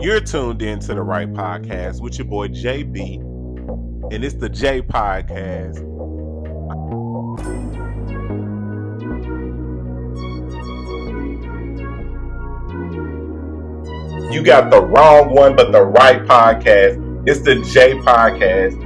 You're tuned in to the right podcast with your boy JB, and it's the J Podcast. You got the wrong one, but the right podcast. It's the J Podcast.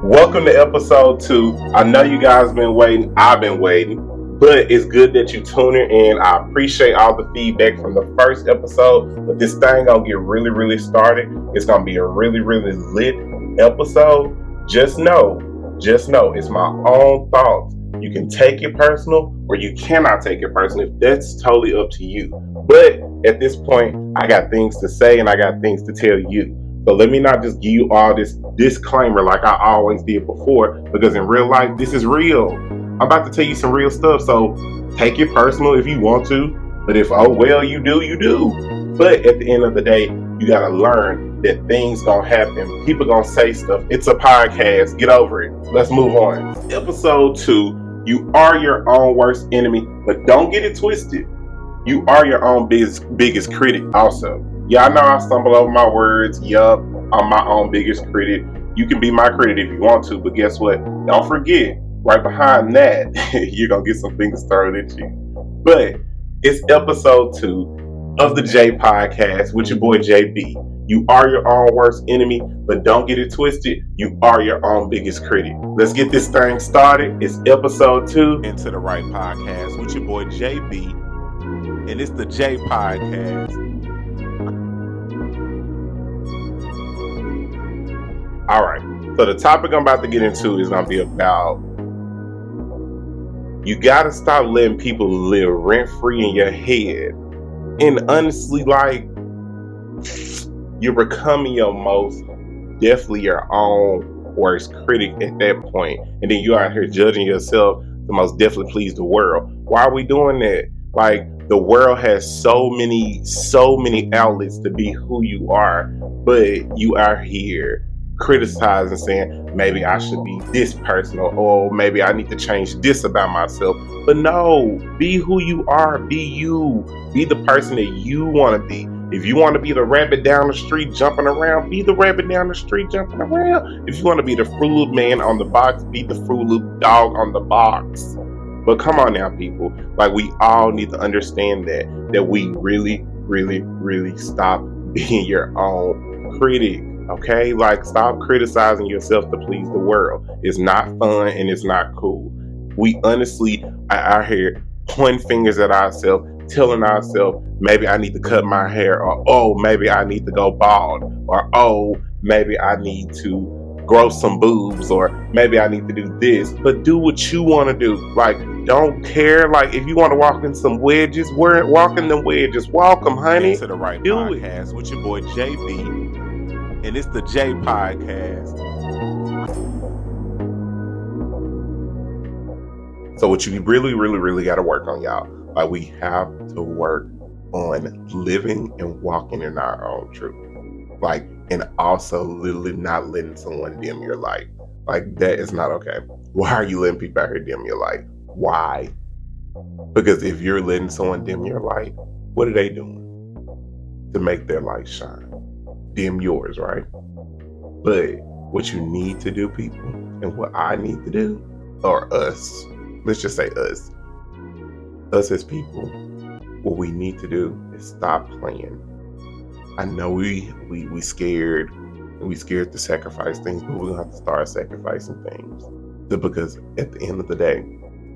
Welcome to episode 2. I know you guys been waiting. I've been waiting. But it's good that you tuning in. I appreciate all the feedback from the first episode. But this thing gonna get really started. It's gonna be a really lit episode. Just know, it's my own thoughts. You can take it personal or you cannot take it personal. That's totally up to you. But at this point, I got things to say and I got things to tell you. So let me not just give you all this disclaimer like I always did before, because in real life, this is real. I'm about to tell you some real stuff, so take it personal if you want to. But if, oh well, you do, you do. But at the end of the day, you got to learn that things gonna happen. People gonna say stuff. It's a podcast. Get over it. Let's move on. Episode 2, you are your own worst enemy, but don't get it twisted. You are your own biggest critic also. Yeah, I know I stumble over my words. Yup, I'm my own biggest critic. You can be my critic if you want to, but guess what? Don't forget, right behind that, you're going to get some fingers thrown at you. But it's episode 2 of the J Podcast with your boy JB. You are your own worst enemy, but don't get it twisted. You are your own biggest critic. Let's get this thing started. It's episode 2 into the right podcast with your boy JB. And it's the J Podcast. All right. So the topic I'm about to get into is going to be about, you got to stop letting people live rent-free in your head. And honestly, like, you're becoming definitely your own worst critic at that point. And then you're out here judging yourself to most definitely please the world. Why are we doing that? Like, the world has so many outlets to be who you are, but you are here criticizing, saying maybe I should be this person, or maybe I need to change this about myself. But no, be who you are. Be you. Be the person that you want to be. If you want to be the rabbit down the street jumping around, be the rabbit down the street jumping around. If you want to be the Fruit Loop man on the box, be the Fruit Loop dog on the box. But come on now, people. Like, we all need to understand that we really stop being your own critic. Okay? Like, stop criticizing yourself to please the world. It's not fun and it's not cool. We honestly are out here pointing fingers at ourselves, telling ourselves, maybe I need to cut my hair, or oh, maybe I need to go bald, or oh, maybe I need to grow some boobs, or maybe I need to do this. But do what you want to do. Like, don't care. Like, if you want to walk in some wedges, walk in them wedges. Walk them, honey. To the right do podcast with your boy JB. And it's the J Podcast. So what you really got to work on, y'all. Like, we have to work on living and walking in our own truth. Like, and also literally not letting someone dim your light. Like, that is not okay. Why are you letting people out here dim your light? Why? Because if you're letting someone dim your light, what are they doing to make their light shine? Dim yours, right? But what you need to do, people, and what I need to do, or us, let's just say us as people, what we need to do is stop playing. I know we scared, and we scared to sacrifice things, but we're gonna have to start sacrificing things. Because at the end of the day,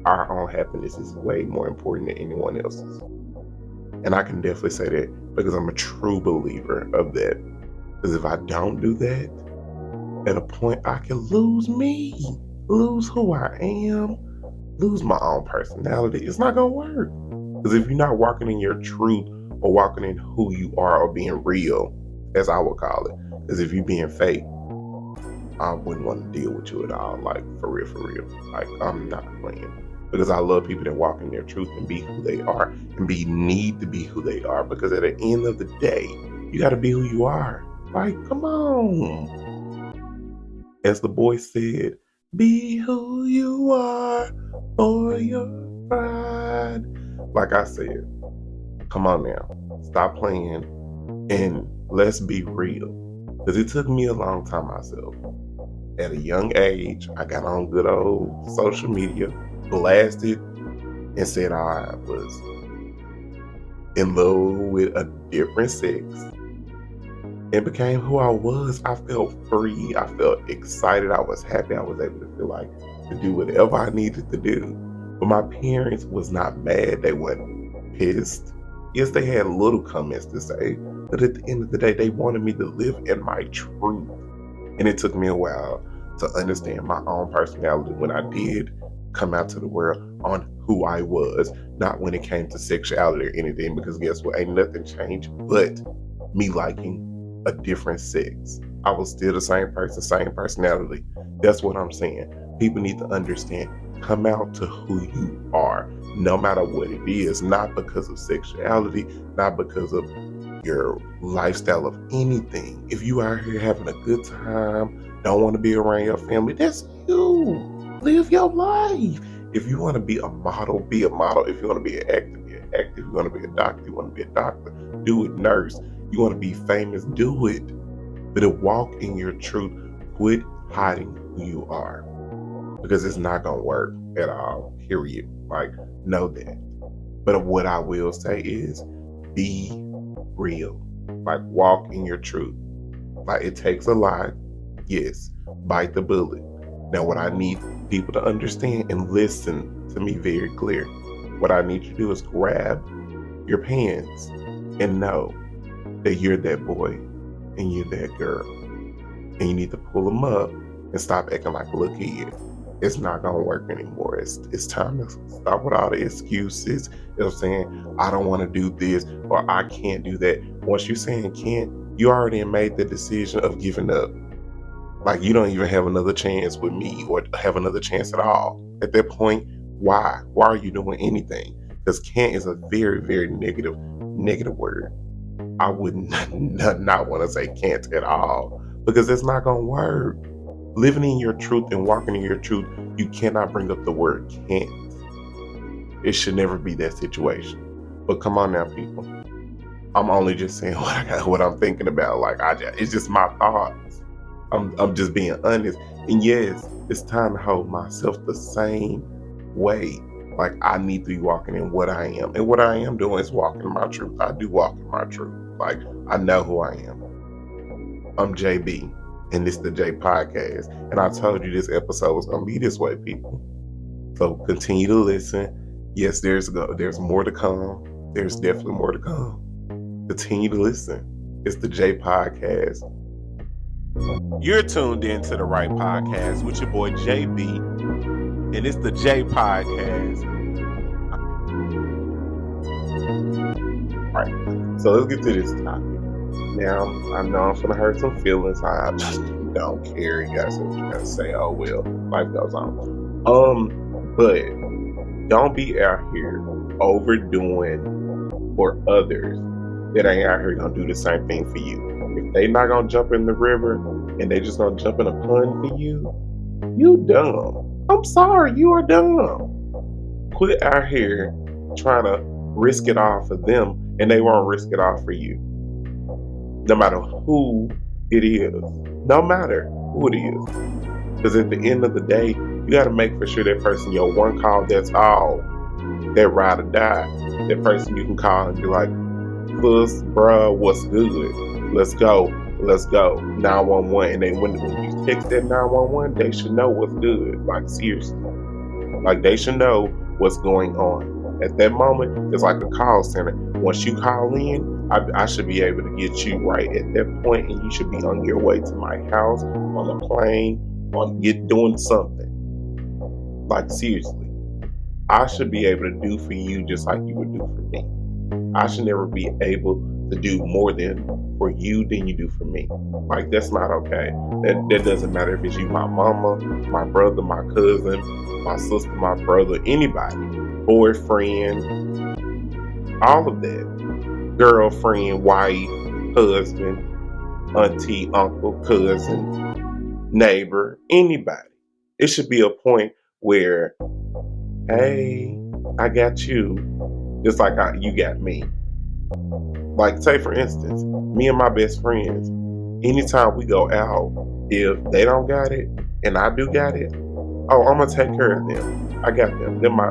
our own happiness is way more important than anyone else's. And I can definitely say that because I'm a true believer of that. Because if I don't do that, at a point I can lose me, lose who I am, lose my own personality. It's not gonna work. Because if you're not walking in your truth, or walking in who you are, or being real, as I would call it. Because if you're being fake, I wouldn't want to deal with you at all. Like, for real. Like, I'm not playing. Because I love people that walk in their truth and be who they are, and need to be who they are. Because at the end of the day, you got to be who you are. Like, come on. As the boy said, be who you are for your pride. Like I said, come on now. Stop playing and let's be real. Because it took me a long time myself. At a young age, I got on good old social media, blasted, and said I was in love with a different sex and became who I was. I felt free. I felt excited. I was happy. I was able to feel like to do whatever I needed to do. But my parents was not mad. They weren't pissed. Yes, they had little comments to say, but at the end of the day, they wanted me to live in my truth. And it took me a while to understand my own personality when I did come out to the world on who I was, not when it came to sexuality or anything, because guess what? Ain't nothing changed but me liking a different sex. I was still the same person, same personality. That's what I'm saying. People need to understand. Come out to who you are, no matter what it is, not because of sexuality, not because of your lifestyle of anything. If you out here having a good time, don't want to be around your family, that's you. Live your life. If you want to be a model, be a model. If you want to be an actor, be an actor. If you want to be a doctor, you want to be a doctor, do it. Nurse, you want to be famous, do it. But to walk in your truth, quit hiding who you are. Because it's not going to work at all, period. Like, know that. But what I will say is, be real. Like, walk in your truth. Like, it takes a lot. Yes, bite the bullet. Now, what I need people to understand and listen to me very clear. What I need you to do is grab your pants and know that you're that boy and you're that girl. And you need to pull them up and stop acting like a little kid. It's not going to work anymore. It's time to stop with all the excuses. You know what I'm saying? I don't want to do this or I can't do that. Once you're saying can't, you already made the decision of giving up. Like, you don't even have another chance with me or have another chance at all. At that point, why? Why are you doing anything? Because can't is a very, very negative word. I would not want to say can't at all because it's not going to work. Living in your truth and walking in your truth, you cannot bring up the word can't. It should never be that situation. But come on now, people. I'm only just saying what I'm thinking about. Like, it's just my thoughts. I'm just being honest. And yes, it's time to hold myself the same way. Like, I need to be walking in what I am. And what I am doing is walking in my truth. I do walk in my truth. Like, I know who I am. I'm JB. And this is the J Podcast. And I told you this episode was going to be this way, people. So continue to listen. Yes, there's more to come. There's definitely more to come. Continue to listen. It's the J Podcast. You're tuned in to the right podcast with your boy JB. And it's the J Podcast. All right. So let's get to this topic. Now, I know I'm gonna hurt some feelings. I just don't care. You guys are gonna say, oh well, life goes on. But don't be out here overdoing for others that ain't out here gonna do the same thing for you. If they not gonna jump in the river and they just gonna jump in a pond for you, you dumb. I'm sorry, you are dumb. Quit out here trying to risk it all for them and they won't risk it all for you. No matter who it is. No matter who it is. Because at the end of the day, you got to make for sure that person, your one call, that's all. That ride or die. That person you can call and be like, "Puss, bruh, what's good? Let's go. 911." And then when you text that 911, they should know what's good. Like, seriously. Like, they should know what's going on. At that moment, it's like a call center. Once you call in, I should be able to get you right at that point, and you should be on your way to my house, on a plane, doing something. Like, seriously. I should be able to do for you just like you would do for me. I should never be able to do more for you than you do for me. Like, that's not okay. That doesn't matter if it's you, my mama, my brother, my cousin, my sister, my brother, anybody, boyfriend, all of that. Girlfriend, wife, husband, auntie, uncle, cousin, neighbor, anybody. It should be a point where, hey, I got you, just like you got me. Like, say for instance, me and my best friends, anytime we go out, if they don't got it and I do got it, oh, I'm gonna take care of them. I got them. Them my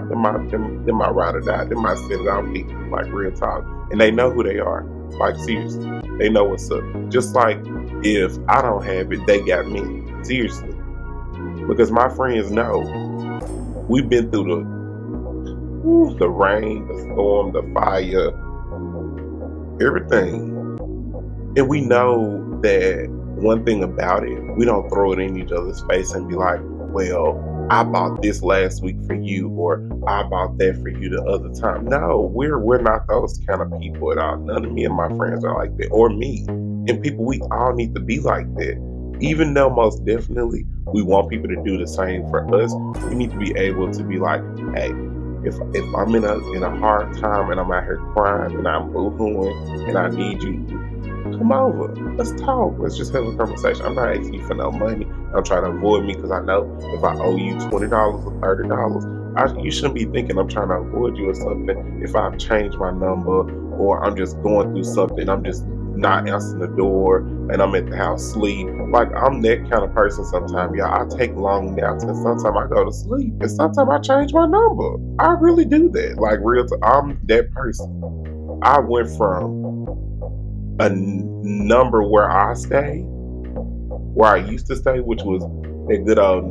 ride or die. Them my sit down people. Like, real talk, and they know who they are. Like, seriously, they know what's up. Just like if I don't have it, they got me. Seriously, because my friends know we've been through the rain, the storm, the fire, everything. And we know that one thing about it, we don't throw it in each other's face and be like, well, I bought this last week for you, or I bought that for you the other time. No, we're not those kind of people at all. None of me and my friends are like that, or me. And people, we all need to be like that. Even though most definitely we want people to do the same for us, we need to be able to be like, hey, if I'm in a hard time and I'm out here crying and I'm boo-hooing and I need you, come over. Let's talk. Let's just have a conversation. I'm not asking you for no money. I'm trying to avoid me because I know if I owe you $20 or $30, you shouldn't be thinking I'm trying to avoid you or something. If I've changed my number or I'm just going through something, I'm just not answering the door and I'm at the house sleep. Like, I'm that kind of person sometimes, y'all. I take long naps and sometimes I go to sleep and sometimes I change my number. I really do that. Like, I'm that person. I went from a number where I used to stay, which was that good old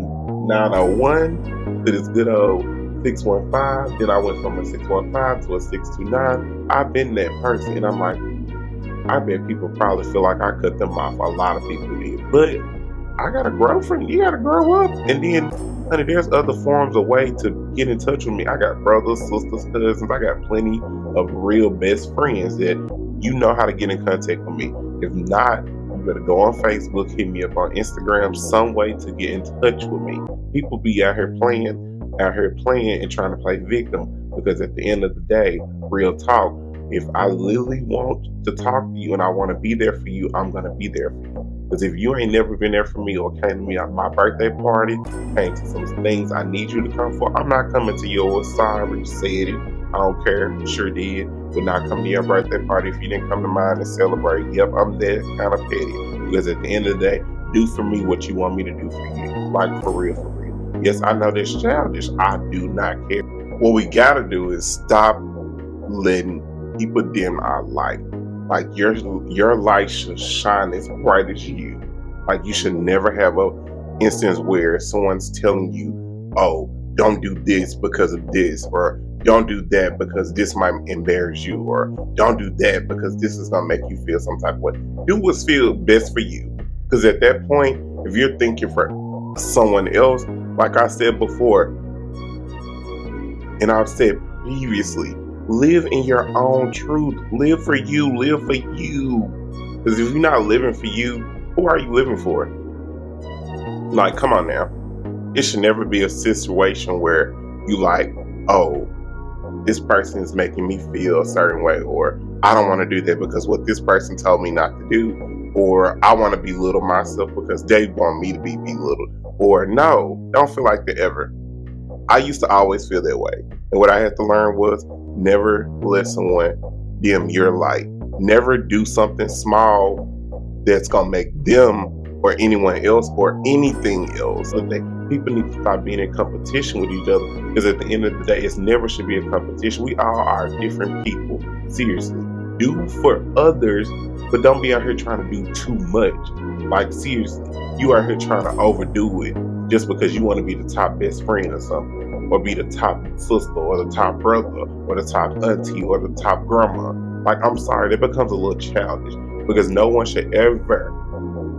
901 to this good old 615. Then I went from a 615 to a 629. I've been that person, and I'm like, I bet people probably feel like I cut them off. A lot of people did, but I gotta grow from you. Gotta grow up, and then, honey, there's other forms of way to get in touch with me. I got brothers, sisters, cousins. I got plenty of real best friends that you know how to get in contact with me. If not, you better go on Facebook, hit me up on Instagram, some way to get in touch with me. People be out here playing and trying to play victim, because at the end of the day, real talk, if I literally want to talk to you and I want to be there for you, I'm going to be there for you. Because if you ain't never been there for me or came to me at my birthday party, came to some things I need you to come for, I'm not coming to yours. Sorry, said it. I don't care. Sure did. Would not come to your birthday party if you didn't come to mine and celebrate. Yep, I'm that kind of petty. Because at the end of the day, do for me what you want me to do for you. Like, for real, for real. Yes, I know that's childish. I do not care. What we got to do is stop letting people dim our light. Like, your light should shine as bright as you. Like, you should never have a instance where someone's telling you, oh, don't do this because of this, or don't do that because this might embarrass you, or don't do that because this is going to make you feel some type of way. Do what's feel best for you. Because at that point, if you're thinking for someone else, like I said before, and I've said previously, live in your own truth. Live for you. Live for you. Because if you're not living for you, who are you living for? Like, come on now. It should never be a situation where you like, oh, this person is making me feel a certain way, or I don't want to do that because what this person told me not to do, or I want to belittle myself because they want me to be belittled, or no, don't feel like that ever. I used to always feel that way. And what I had to learn was never let someone dim your light. Never do something small that's going to make them or anyone else or anything else. So people need to stop being in competition with each other, because at the end of the day, it never should be a competition. We all are different people. Seriously. Do for others, but don't be out here trying to do too much. Like, seriously, you are here trying to overdo it just because you want to be the top best friend or something, or be the top sister or the top brother or the top auntie or the top grandma. Like, I'm sorry, that becomes a little childish, because no one should ever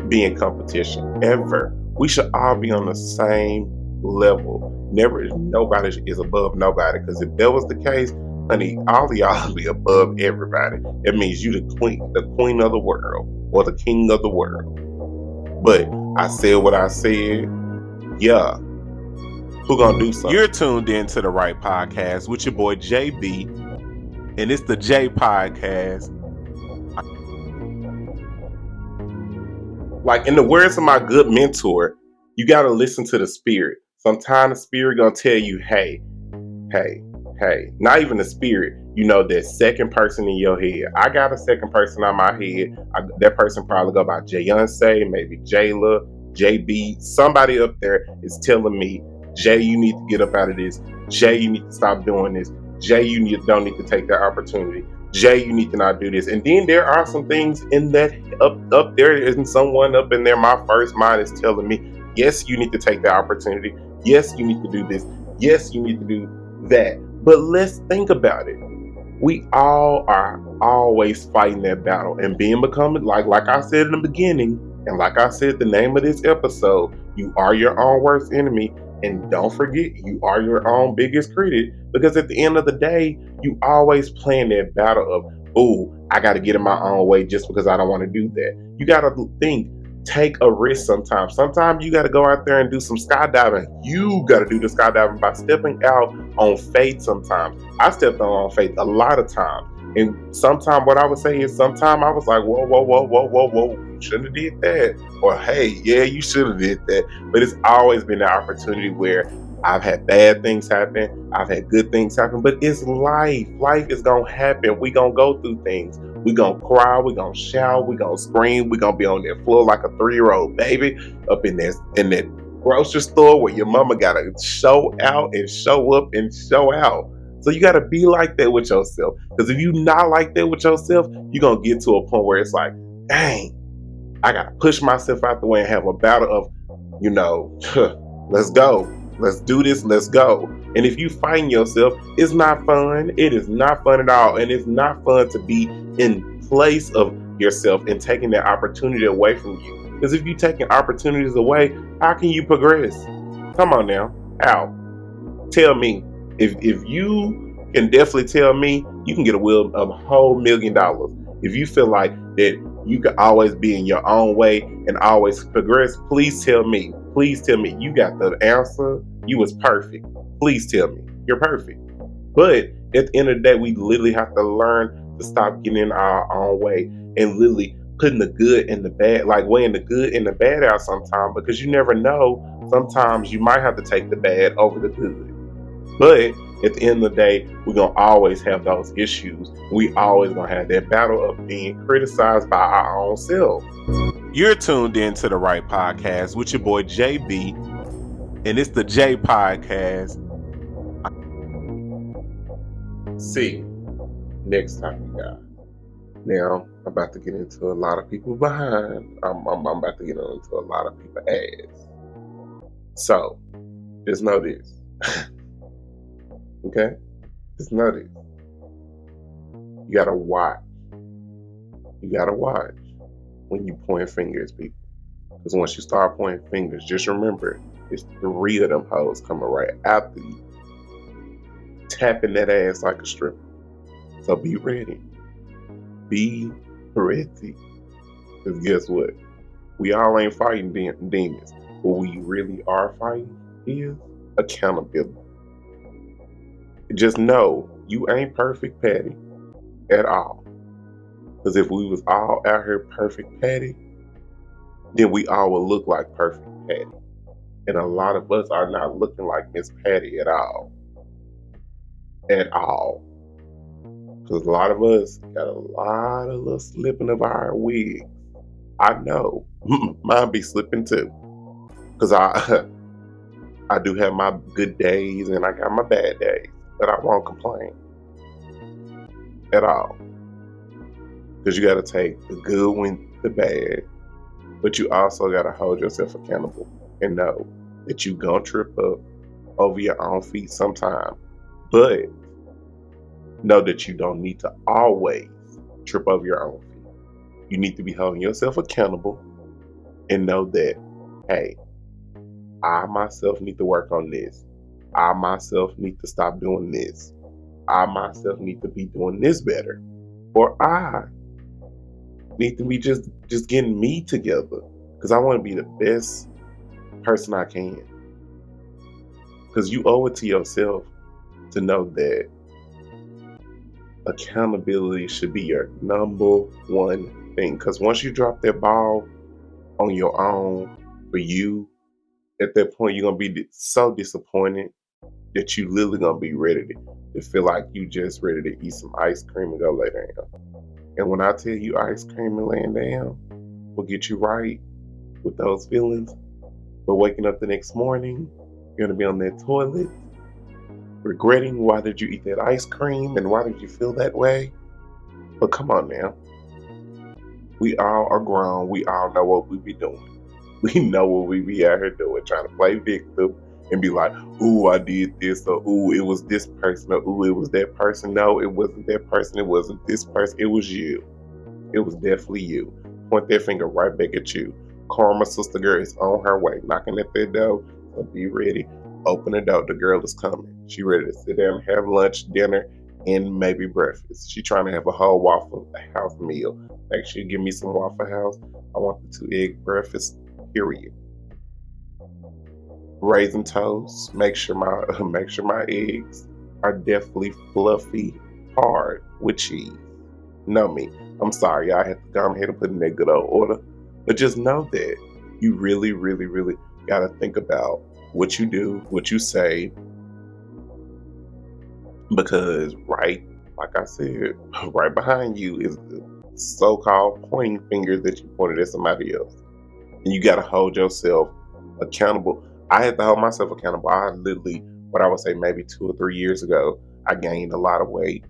be in competition, ever. We should all be on the same level. Never, nobody is above nobody, because if that was the case, honey, all of y'all be above everybody. That means you the queen of the world, or the king of the world. But I said what I said. Yeah. Who gonna do something? You're tuned in to the right podcast with your boy JB, and it's the J Podcast. Like, in the words of my good mentor, you gotta listen to the spirit. Sometimes the spirit gonna tell you, hey. Not even the spirit. You know that second person in your head. I got a second person on my head. That person probably go by Jayonce, maybe Jayla, JB. Somebody up there is telling me, Jay, you need to get up out of this. Jay, you need to stop doing this. Jay, don't need to take that opportunity. Jay, you need to not do this. And then there are some things in that up there isn't someone up in there. My first mind is telling me, yes, you need to take that opportunity. Yes, you need to do this. Yes, you need to do that. But let's think about it. We all are always fighting that battle and becoming like I said in the beginning, and like I said the name of this episode, you are your own worst enemy. And don't forget, you are your own biggest critic, because at the end of the day, you always playing that battle of, oh, I got to get in my own way just because I don't want to do that. You got to think, take a risk sometimes. Sometimes you got to go out there and do some skydiving. You got to do the skydiving by stepping out on faith sometimes. I stepped on faith a lot of times. And sometimes what I would say is sometimes I was like, whoa, whoa, whoa, whoa, whoa, whoa, you shouldn't have did that. Or, hey, yeah, you should have did that. But it's always been an opportunity where I've had bad things happen. I've had good things happen. But it's life. Life is going to happen. We going to go through things. We going to cry. We going to shout. We going to scream. We going to be on that floor like a 3-year-old baby up in that grocery store where your mama got to show out and show up and show out. So you got to be like that with yourself. Because if you not like that with yourself, you're going to get to a point where it's like, dang, I got to push myself out the way and have a battle of, let's go. Let's do this. Let's go. And if you find yourself, it's not fun. It is not fun at all. And it's not fun to be in place of yourself and taking that opportunity away from you. Because if you're taking opportunities away, how can you progress? Come on now. How? Tell me. If you can definitely tell me, you can get a whole $1 million. If you feel like that you can always be in your own way and always progress, please tell me. Please tell me you got the answer. You was perfect. Please tell me you're perfect. But at the end of the day, we literally have to learn to stop getting in our own way and literally putting the good and the bad, like weighing the good and the bad out sometimes, because you never know. Sometimes you might have to take the bad over the good. But at the end of the day, we're going to always have those issues. We always going to have that battle of being criticized by our own selves. You're tuned in to the right podcast with your boy JB, and it's the J Podcast. See, next time, you guys. Now, I'm about to get into a lot of people behind. I'm about to get into a lot of people ass. So, just know this. Okay? Just know this. You gotta watch. You gotta watch when you point fingers, people. Because once you start pointing fingers, just remember, it's 3 of them hoes coming right after you, tapping that ass like a stripper. So be ready. Be ready. Because guess what? We all ain't fighting demons. What we really are fighting is accountability. Just know you ain't perfect, Patty, at all. Because if we was all out here perfect, Patty, then we all would look like perfect Patty. And a lot of us are not looking like Miss Patty at all. At all. Because a lot of us got a lot of little slipping of our wigs. I know. Mine be slipping too. Because I do have my good days and I got my bad days. But I won't complain at all. Because you got to take the good with the bad. But you also got to hold yourself accountable and know that you going to trip up over your own feet sometime. But know that you don't need to always trip over your own feet. You need to be holding yourself accountable and know that, hey, I myself need to work on this. I myself need to stop doing this. I myself need to be doing this better. Or I need to be just getting me together. Because I want to be the best person I can. Because you owe it to yourself to know that accountability should be your number one thing. Because once you drop that ball on your own for you, at that point you're going to be so disappointed that you literally gonna be ready to feel like you just ready to eat some ice cream and go lay down. And when I tell you ice cream and laying down will get you right with those feelings, but waking up the next morning, you're gonna be on that toilet, regretting why did you eat that ice cream and why did you feel that way? But come on now. We all are grown. We all know what we be doing. We know what we be out here doing, trying to play victim and be like, ooh, I did this, or ooh, it was this person, or ooh, it was that person. No, it wasn't that person. It wasn't this person. It was you. It was definitely you. Point that finger right back at you. Karma, sister girl, is on her way, knocking at that door. So be ready. Open the door. The girl is coming. She ready to sit down and have lunch, dinner, and maybe breakfast. She trying to have a whole Waffle House meal. Make sure you give me some Waffle House. I want the 2-egg breakfast. Period. Raisin toast. Make sure my eggs are definitely fluffy, hard with cheese. Know me. I'm sorry, I had to go ahead and put in that good old order. But just know that you really, really, really gotta think about what you do, what you say, because like I said, right behind you is the so-called pointing finger that you pointed at somebody else. And you gotta hold yourself accountable. I had to hold myself accountable. I literally, what I would say maybe 2 or 3 years ago, I gained a lot of weight.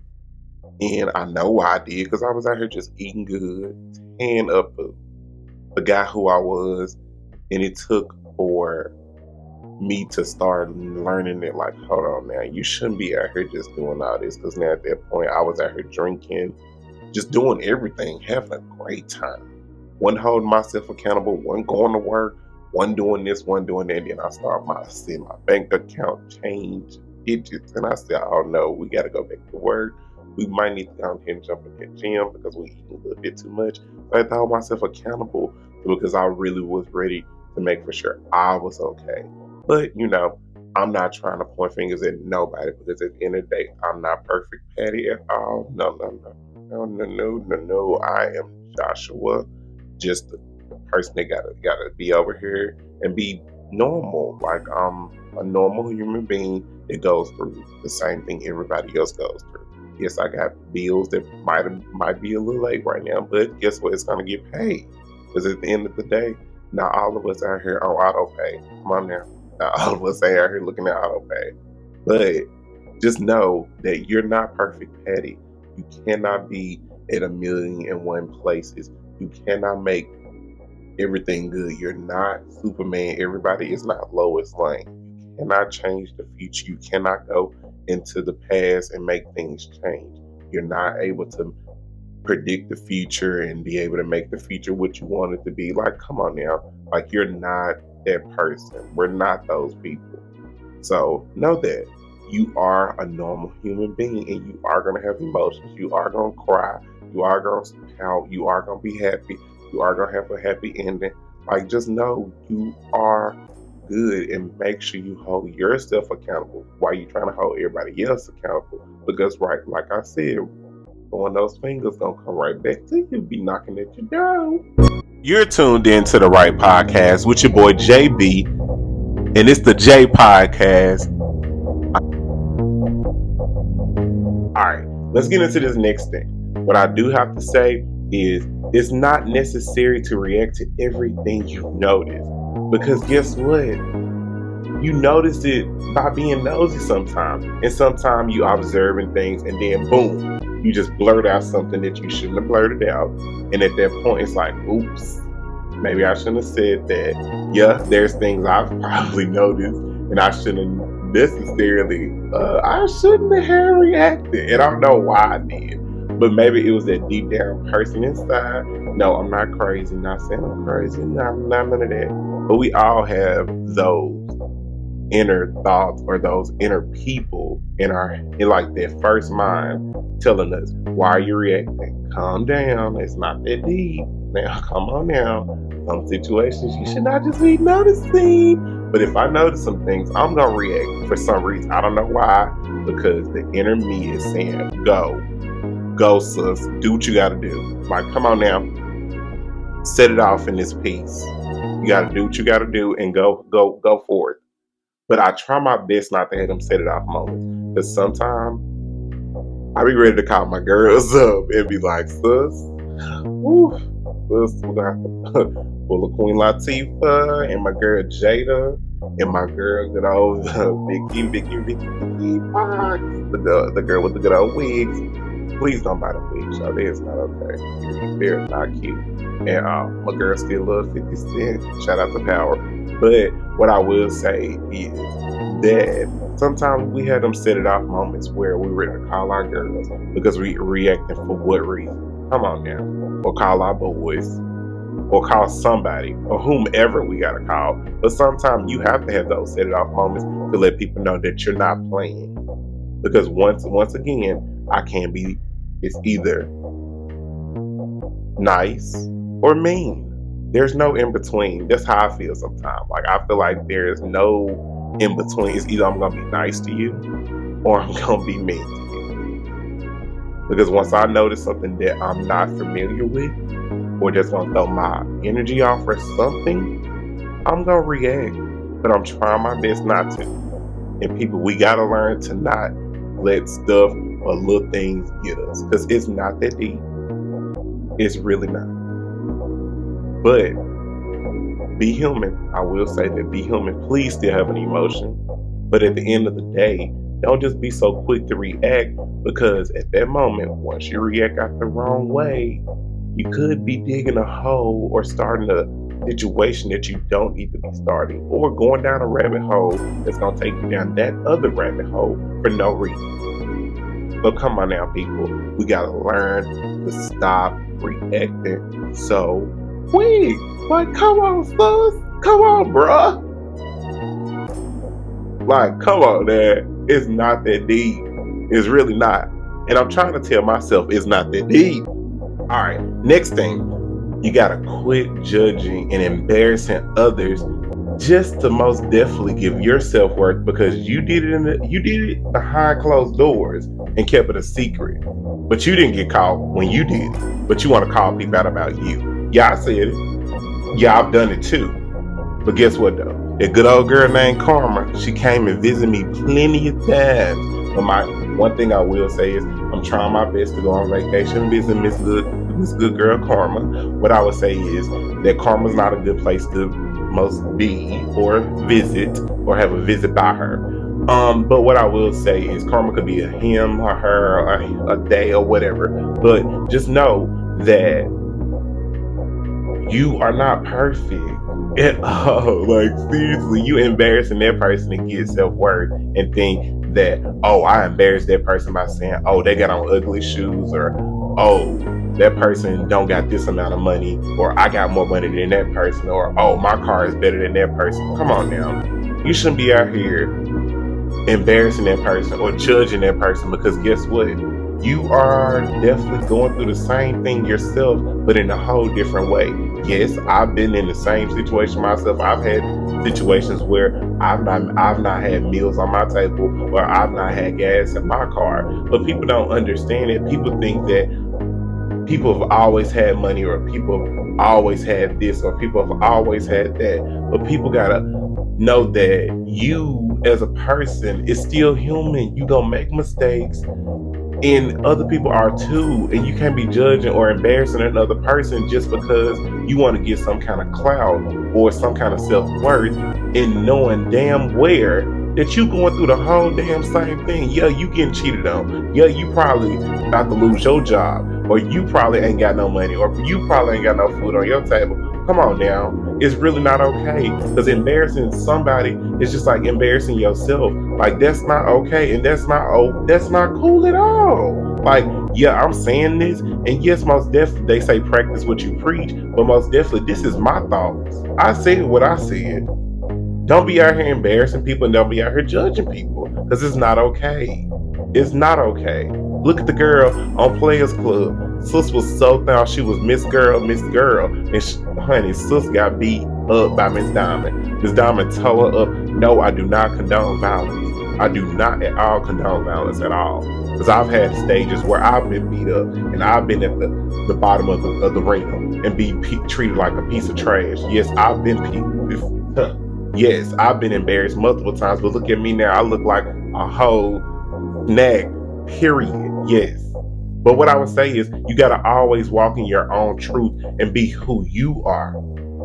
And I know why I did, because I was out here just eating good, and up the guy who I was. And it took for me to start learning that, like, hold on now, you shouldn't be out here just doing all this. Because now at that point, I was out here drinking, just doing everything, having a great time. One holding myself accountable, one going to work, one doing this, one doing that. And then I started seeing my bank account change digits. And I said, oh no, we got to go back to work. We might need to go ahead and jump in the gym because we eat a little bit too much. So I had to hold myself accountable because I really was ready to make for sure I was okay. But, I'm not trying to point fingers at nobody, because at the end of the day, I'm not perfect Patty at all. No. I am Joshua, just the person that gotta be over here and be normal. Like, I'm a normal human being that goes through the same thing everybody else goes through. Yes, I got bills that might be a little late right now, but guess what? It's gonna get paid. Because at the end of the day, not all of us out here on auto pay. Come on now. Not all of us out here looking at auto pay. But just know that you're not perfect, Patty. You cannot be at 1,000,001 places. You cannot make everything good. You're not Superman. Everybody is not Lois Lane. You cannot change the future. You cannot go into the past and make things change. You're not able to predict the future and be able to make the future what you want it to be. Like, come on now. Like, you're not that person. We're not those people. So know that you are a normal human being, and you are going to have emotions. You are going to cry. You are going to pout. You are going to be happy. You are going to have a happy ending. Like, just know you are good, and make sure you hold yourself accountable while you're trying to hold everybody else accountable. Because, right, like I said, one of those fingers gonna come right back to you, be knocking at your door. You're tuned in to the Right Podcast with your boy JB, and it's the J Podcast. Alright, let's get into this next thing. What I do have to say is it's not necessary to react to everything you notice. Because guess what? You notice it by being nosy sometimes. And sometimes you observing things and then boom, you just blurt out something that you shouldn't have blurted out. And at that point, it's like, oops, maybe I shouldn't have said that. Yeah, there's things I've probably noticed and I shouldn't necessarily, I shouldn't have reacted. And I don't know why I did. But maybe it was that deep down person inside. No, I'm not crazy. Not saying I'm crazy. Not none of that. But we all have those inner thoughts or those inner people in like that first mind telling us, why are you reacting? Calm down. It's not that deep. Now, come on now. Some situations you should not just be noticing. But if I notice some things, I'm going to react for some reason. I don't know why. Because the inner me is saying, go. Go, sis. Do what you got to do. Like, come on now. Set it off in this piece. You got to do what you got to do and go for it. But I try my best not to have them set it off moments. Because sometimes I be ready to call my girls up and be like, sus, woo, sus, we got pull a Queen Latifah and my girl Jada and my girl good old Vicky Fox, the girl with the good old wigs. Please don't buy the wigs, y'all. That is not okay. They're not cute. And my girl still loves 50 Cent. Shout out to Power. But what I will say is that sometimes we have them set it off moments where we're ready to call our girls because we reacting for what reason? Come on now. Or call our boys. Or call somebody. Or whomever we gotta call. But sometimes you have to have those set it off moments to let people know that you're not playing. Because once again, I can't be, it's either nice or mean. There's no in between. That's how I feel sometimes. Like I feel like there's no in between. It's either I'm gonna be nice to you or I'm gonna be mean to you. Because once I notice something that I'm not familiar with, or just gonna throw my energy off or something, I'm gonna react. But I'm trying my best not to. And people, we gotta learn to not let stuff or little things get us. Because it's not that deep. It's really not. But be human. I will say that be human. Please still have an emotion. But at the end of the day, don't just be so quick to react, because at that moment, once you react out the wrong way, you could be digging a hole or starting a situation that you don't need to be starting, or going down a rabbit hole that's going to take you down that other rabbit hole for no reason. So come on now, people. We got to learn to stop reacting so quick. Like, come on, sus. Come on, bruh. Like, come on, man. It's not that deep. It's really not. And I'm trying to tell myself it's not that deep. Alright, next thing. You gotta quit judging and embarrassing others just to most definitely give your self-worth, because you did it behind closed doors and kept it a secret. But you didn't get caught when you did it. But you want to call people out about you. Yeah, I said it. Yeah, I've done it too. But guess what though? That good old girl named Karma, she came and visited me plenty of times. But one thing I will say is I'm trying my best to go on vacation and visit Miss Good Girl Karma. What I would say is that Karma's not a good place to most be or visit or have a visit by her. But what I will say is Karma could be a him or her or a they or whatever. But just know that you are not perfect at all. Like, seriously, you embarrassing that person to get self-worth and think that, oh, I embarrassed that person by saying, oh, they got on ugly shoes, or oh, that person don't got this amount of money, or I got more money than that person, or oh, my car is better than that person. Come on now. You shouldn't be out here embarrassing that person or judging that person, because guess what? You are definitely going through the same thing yourself, but in a whole different way. Yes, I've been in the same situation myself. I've had situations where I've not had meals on my table, or I've not had gas in my car. But people don't understand it. People think that people have always had money, or people have always had this, or people have always had that. But people gotta know that you as a person is still human. You gonna make mistakes. And other people are too, and you can't be judging or embarrassing another person just because you want to get some kind of clout or some kind of self-worth, and knowing damn where that you going through the whole damn same thing. Yeah, you getting cheated on. Yeah, you probably about to lose your job, or you probably ain't got no money, or you probably ain't got no food on your table. Come on now. It's really not okay, because embarrassing somebody is just like embarrassing yourself. Like, that's not okay, and that's not cool at all. Like, yeah, I'm saying this, and yes, most definitely they say practice what you preach, but most definitely this is my thoughts. I said what I said. Don't be out here embarrassing people, and don't be out here judging people, because it's not okay. It's not okay. Look at the girl on Players Club. Sis was so down. She was Miss Girl. And honey, Sis got beat up by Miss Diamond. Miss Diamond told her up, no, I do not condone violence. I do not at all condone violence at all. Because I've had stages where I've been beat up, and I've been at the bottom of the ring and be treated like a piece of trash. Yes, I've been Yes, I've been embarrassed multiple times, but look at me now. I look like a whole snack Period. Yes. But what I would say is you got to always walk in your own truth and be who you are.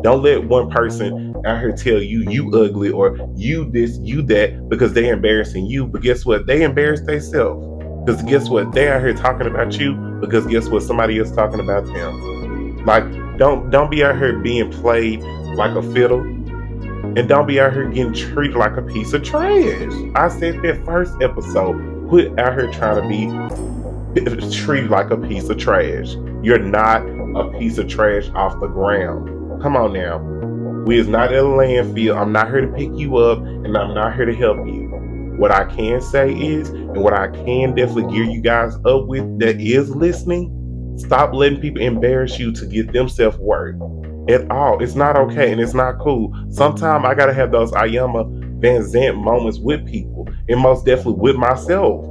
Don't let one person out here tell you you ugly or you this, you that because they embarrassing you. But guess what? They embarrass themselves. Because guess what? They out here talking about you because guess what? Somebody else talking about them. Like don't be out here being played like a fiddle. And don't be out here getting treated like a piece of trash. I said that first episode. Quit out here trying to be treated like a piece of trash. You're not a piece of trash off the ground. Come on now. We is not at a landfill. I'm not here to pick you up and I'm not here to help you. What I can say is, and what I can definitely gear you guys up with that is listening, stop letting people embarrass you to get them self-worth at all. It's not okay and it's not cool. Sometimes I gotta have those Ayama Van Zant moments with people and most definitely with myself.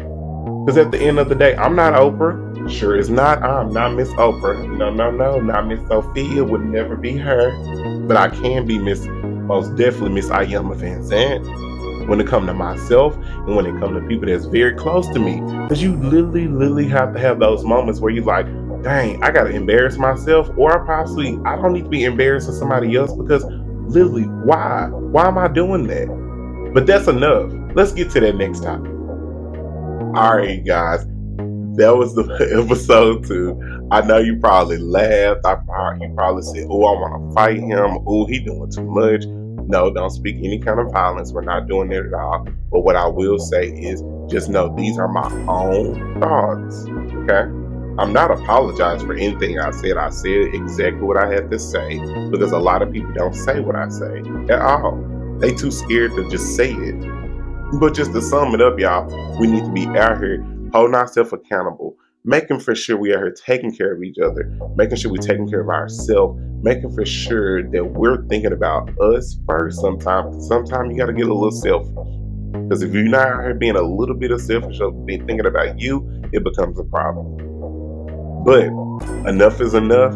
Because at the end of the day, I'm not Oprah. Sure is not. I'm not Miss Oprah. No. Not Miss Sophia. Would never be her. But I can be most definitely Miss Ayama Van Zant when it comes to myself and when it comes to people that's very close to me. Because you literally have to have those moments where you're like, dang, I got to embarrass myself. Or I don't need to be embarrassing somebody else because literally, why? Why am I doing that? But that's enough. Let's get to that next topic. All right, guys, that was the episode 2. I know you probably laughed. You probably said, "Oh, I want to fight him. Oh, he doing too much." No, don't speak any kind of violence. We're not doing it at all. But what I will say is, just know these are my own thoughts. Okay, I'm not apologizing for anything I said. I said exactly what I had to say because a lot of people don't say what I say at all. They too scared to just say it. But just to sum it up, y'all, we need to be out here holding ourselves accountable, making for sure we are here taking care of each other, making sure we're taking care of ourselves, making for sure that we're thinking about us first sometimes you got to get a little selfish. Because if you're not out here being a little bit of selfish or being thinking about you, it becomes a problem. But enough is enough.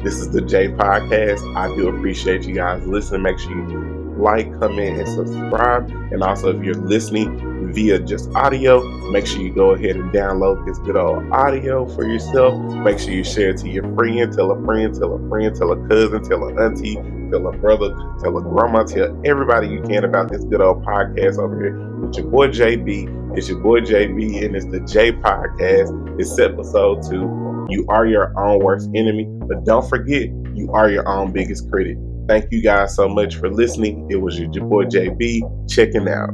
This is the J Podcast. I do appreciate you guys listening. Make sure you like, comment, and subscribe. And also, if you're listening via just audio, make sure you go ahead and download this good old audio for yourself. Make sure you share it to your friend, tell a friend, tell a friend, tell a cousin, tell an auntie, tell a brother, tell a grandma, tell everybody you can about this good old podcast over here with your boy JB. It's your boy JB, and it's the J Podcast. It's episode 2. You are your own worst enemy, but don't forget, you are your own biggest critic. Thank you guys so much for listening. It was your boy JB checking out.